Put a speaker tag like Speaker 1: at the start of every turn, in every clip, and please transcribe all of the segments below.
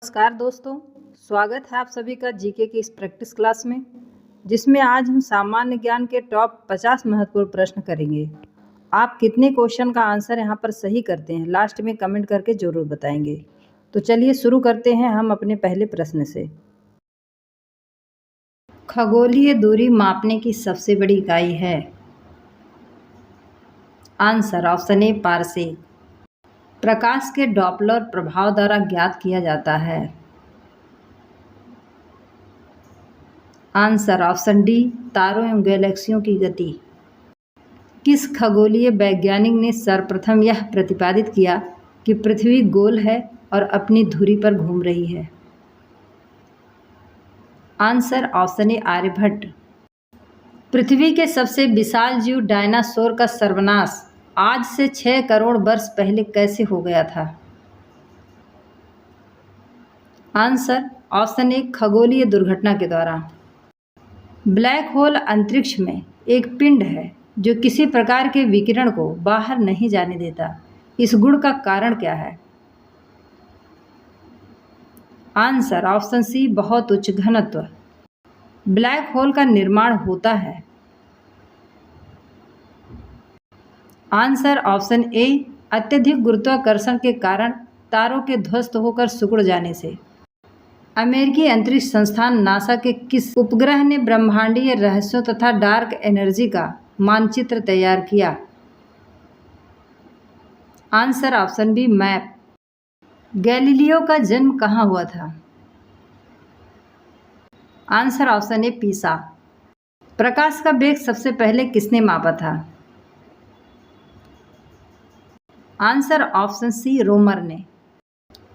Speaker 1: नमस्कार दोस्तों, स्वागत है आप सभी का जीके की इस प्रैक्टिस क्लास में, जिसमें आज हम सामान्य ज्ञान के टॉप 50 महत्वपूर्ण प्रश्न करेंगे। आप कितने क्वेश्चन का आंसर यहाँ पर सही करते हैं, लास्ट में कमेंट करके ज़रूर बताएंगे। तो चलिए शुरू करते हैं हम अपने पहले प्रश्न से। खगोलीय दूरी मापने की सबसे बड़ी इकाई है। Answer option A parsec. प्रकाश के डॉपलर प्रभाव द्वारा ज्ञात किया जाता है। आंसर ऑप्शन डी तारों एवं गैलेक्सियों की गति। किस खगोलीय वैज्ञानिक ने सर्वप्रथम यह प्रतिपादित किया कि पृथ्वी गोल है और अपनी धुरी पर घूम रही है। Answer option A Aryabhatta. पृथ्वी के सबसे विशाल जीव डायनासोर का सर्वनाश आज से 6 करोड़ वर्ष पहले कैसे हो गया था। आंसर ऑप्शन ए खगोलीय दुर्घटना के द्वारा। ब्लैक होल अंतरिक्ष में एक पिंड है जो किसी प्रकार के विकिरण को बाहर नहीं जाने देता। इस गुण का कारण क्या है। आंसर ऑप्शन सी बहुत उच्च घनत्व। ब्लैक होल का निर्माण होता है। आंसर ऑप्शन ए अत्यधिक गुरुत्वाकर्षण के कारण तारों के ध्वस्त होकर सिकुड़ जाने से। अमेरिकी अंतरिक्ष संस्थान नासा के किस उपग्रह ने ब्रह्मांडीय रहस्यों तथा डार्क एनर्जी का मानचित्र तैयार किया। Answer option B map. Galileo का जन्म कहाँ हुआ था। आंसर ऑप्शन ए पीसा। प्रकाश का वेग सबसे पहले किसने मापा था। आंसर ऑप्शन सी रोमर ने।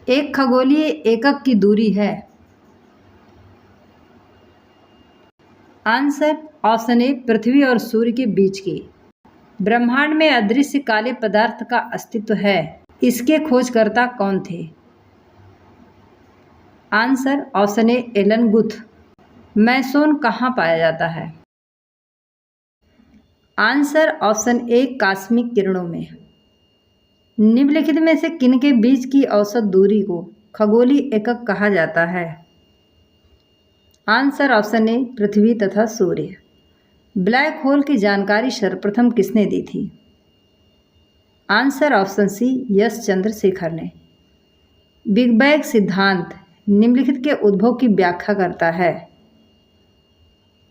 Speaker 1: एक खगोलीय एकक की दूरी है। आंसर ऑप्शन ए पृथ्वी और सूर्य के बीच की। ब्रह्मांड में अदृश्य काले पदार्थ का अस्तित्व है, इसके खोजकर्ता कौन थे। आंसर ऑप्शन ए एलन गुथ। मैसोन कहाँ पाया जाता है। आंसर ऑप्शन ए कॉस्मिक किरणों में। निम्नलिखित में से किनके बीच की औसत दूरी को खगोलीय एकक कहा जाता है। आंसर ऑप्शन ए पृथ्वी तथा सूर्य। ब्लैक होल की जानकारी सर्वप्रथम किसने दी थी। Answer option C S Chandrasekhar ने। बिग बैंग सिद्धांत निम्नलिखित के उद्भव की व्याख्या करता है।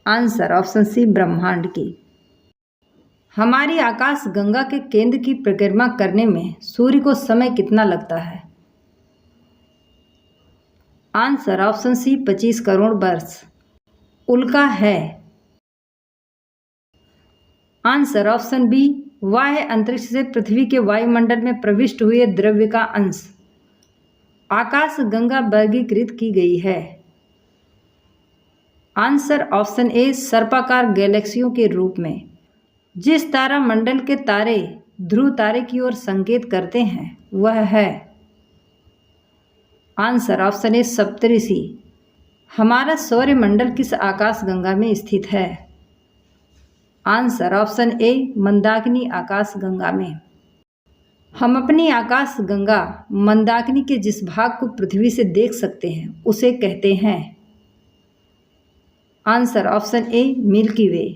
Speaker 1: आंसर ऑप्शन सी ब्रह्मांड की। हमारी आकाश गंगा के केंद्र की परिक्रमा करने में सूर्य को समय कितना लगता है। आंसर ऑप्शन सी 25 करोड़ वर्ष। उल्का है। आंसर ऑप्शन बी बाह्य अंतरिक्ष से पृथ्वी के वायुमंडल में प्रविष्ट हुए द्रव्य का अंश। आकाश गंगा वर्गीकृत की गई है। आंसर ऑप्शन ए सर्पाकार गैलेक्सियों के रूप में। जिस तारा मंडल के तारे ध्रुव तारे की ओर संकेत करते हैं वह है। आंसर ऑप्शन ए सप्तऋषि। हमारा सौरमंडल किस आकाश गंगा में स्थित है। आंसर ऑप्शन ए मंदाकिनी आकाश गंगा में। हम अपनी आकाश गंगा मंदाकिनी के जिस भाग को पृथ्वी से देख सकते हैं उसे कहते हैं। आंसर ऑप्शन ए मिल्की वे।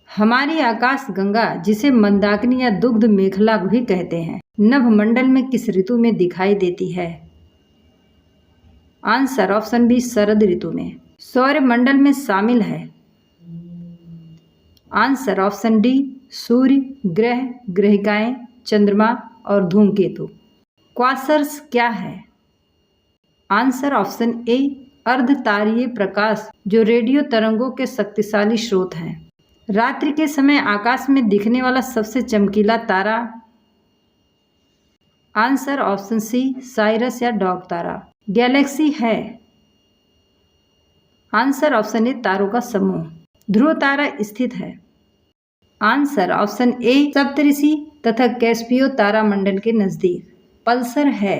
Speaker 1: हमारी आकाश गंगा जिसे मंदाकिनी या दुग्ध मेखला भी कहते हैं नभमंडल में किस ऋतु में दिखाई देती है। आंसर ऑप्शन बी शरद ऋतु में। सौरमंडल में शामिल है। आंसर ऑप्शन डी सूर्य, ग्रह, ग्रहिकाएं, चंद्रमा और धूमकेतु। क्वासर्स क्या है। आंसर ऑप्शन ए अर्धतारीय प्रकाश जो रेडियो तरंगों के शक्तिशाली स्रोत हैं। रात्रि के समय आकाश में दिखने वाला सबसे चमकीला तारा। आंसर ऑप्शन सी साइरस या डॉग तारा। गैलेक्सी है। आंसर ऑप्शन ए तारों का समूह। ध्रुव तारा स्थित है। आंसर ऑप्शन ए सप्तऋषि तथा कैस्पियो तारामंडल के नजदीक। पल्सर है।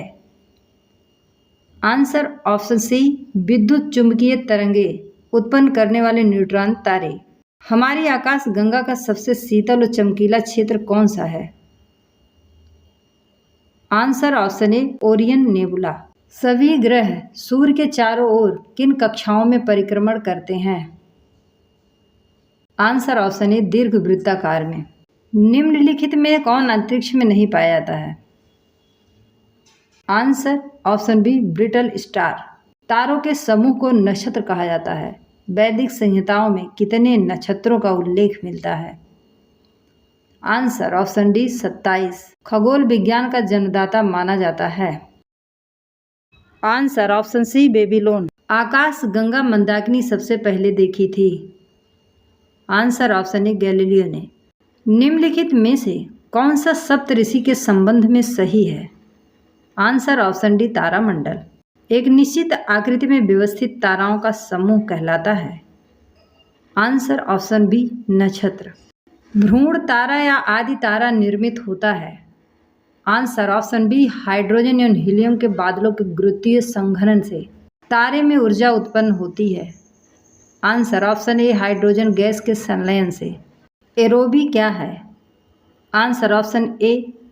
Speaker 1: आंसर ऑप्शन सी विद्युत चुंबकीय तरंगे उत्पन्न करने वाले न्यूट्रॉन तारे। हमारी आकाश गंगा का सबसे शीतल और चमकीला क्षेत्र कौन सा है। आंसर ऑप्शन ए ओरियन नेबुला। सभी ग्रह सूर्य के चारों ओर किन कक्षाओं में परिक्रमण करते हैं? आंसर ऑप्शन ए दीर्घ वृत्ताकार में। निम्नलिखित में कौन अंतरिक्ष में नहीं पाया जाता है? Answer option B brittle star. तारों के समूह को नक्षत्र कहा जाता है। वैदिक संहिताओं में कितने नक्षत्रों का उल्लेख मिलता है? Answer option D 27। खगोल विज्ञान का जन्मदाता माना जाता है। Answer option C Babylon. आकाश गंगा मंदाकिनी सबसे पहले देखी थी? आंसर ऑप्शन ए गैलीलियो ने। निम्नलिखित में से कौन सा सप्तऋषि के संबंध में सही है? आंसर ऑप्शन डी तारामंडल। एक निश्चित आकृति में व्यवस्थित ताराओं का समूह कहलाता है? आंसर ऑप्शन बी नक्षत्र। भ्रूण तारा या आदि तारा निर्मित होता है? आंसर ऑप्शन बी हाइड्रोजन एवं हीलियम के बादलों के गुरुत्वीय संघनन से तारे में ऊर्जा उत्पन्न होती है? आंसर ऑप्शन ए हाइड्रोजन गैस के संलयन से। एरोबी क्या है? आंसर ऑप्शन ए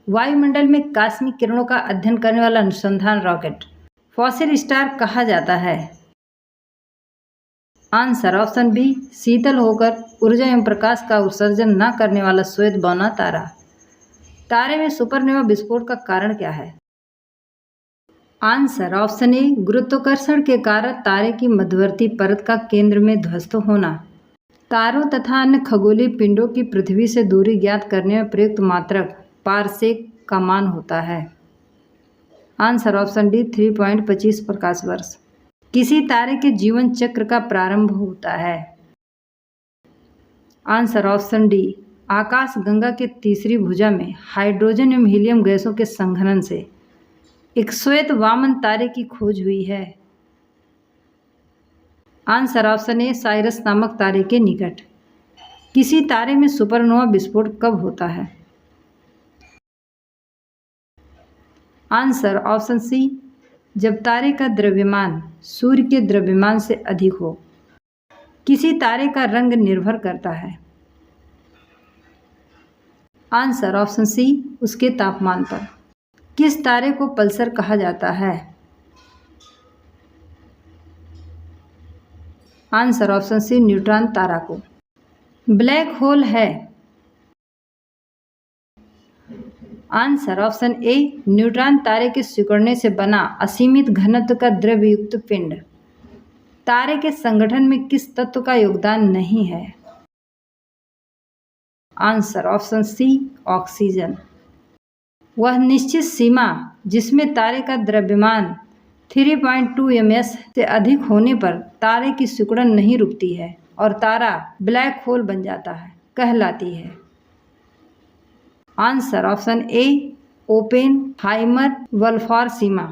Speaker 1: वायुमंडल में कॉस्मिक किरणों का अध्ययन करने वाला अनुसंधान रॉकेट। फॉसिल स्टार कहा जाता है? आंसर ऑप्शन बी शीतल होकर ऊर्जा एवं प्रकाश का उत्सर्जन न करने वाला श्वेत बौना तारा। तारे में सुपरनोवा विस्फोट का कारण क्या है? आंसर ऑप्शन ए गुरुत्वाकर्षण के कारण तारे की मध्यवर्ती परत का केंद्र में ध्वस्त होना। तारों तथा अन्य खगोलीय पिंडों की पृथ्वी से दूरी ज्ञात करने में प्रयुक्त मात्रक पारसेक का मान होता है? आंसर ऑप्शन डी 3.25 प्रकाश वर्ष। किसी तारे के जीवन चक्र का प्रारंभ होता है? आंसर ऑप्शन डी आकाश गंगा के तीसरी भुजा में हाइड्रोजन एवं हीलियम गैसों के संघनन से एक श्वेत वामन तारे की खोज हुई है? आंसर ऑप्शन ए साइरस नामक तारे के निकट। किसी तारे में सुपरनोवा विस्फोट कब होता है? आंसर ऑप्शन सी जब तारे का द्रव्यमान सूर्य के द्रव्यमान से अधिक हो। किसी तारे का रंग निर्भर करता है? आंसर ऑप्शन सी उसके तापमान पर। किस तारे को पल्सर कहा जाता है? आंसर ऑप्शन सी न्यूट्रॉन तारा को। ब्लैक होल है? आंसर ऑप्शन ए न्यूट्रॉन तारे के सिकुड़ने से बना असीमित घनत्व का द्रव्ययुक्त पिंड। तारे के संगठन में किस तत्व का योगदान नहीं है? Answer option C oxygen. वह निश्चित सीमा जिसमें तारे का द्रव्यमान 3.2 ms से अधिक होने पर तारे की सिकुड़न नहीं रुकती है और तारा ब्लैक होल बन जाता है कहलाती है? आंसर ऑप्शन ए ओपेनहाइमर वल्फार सीमा।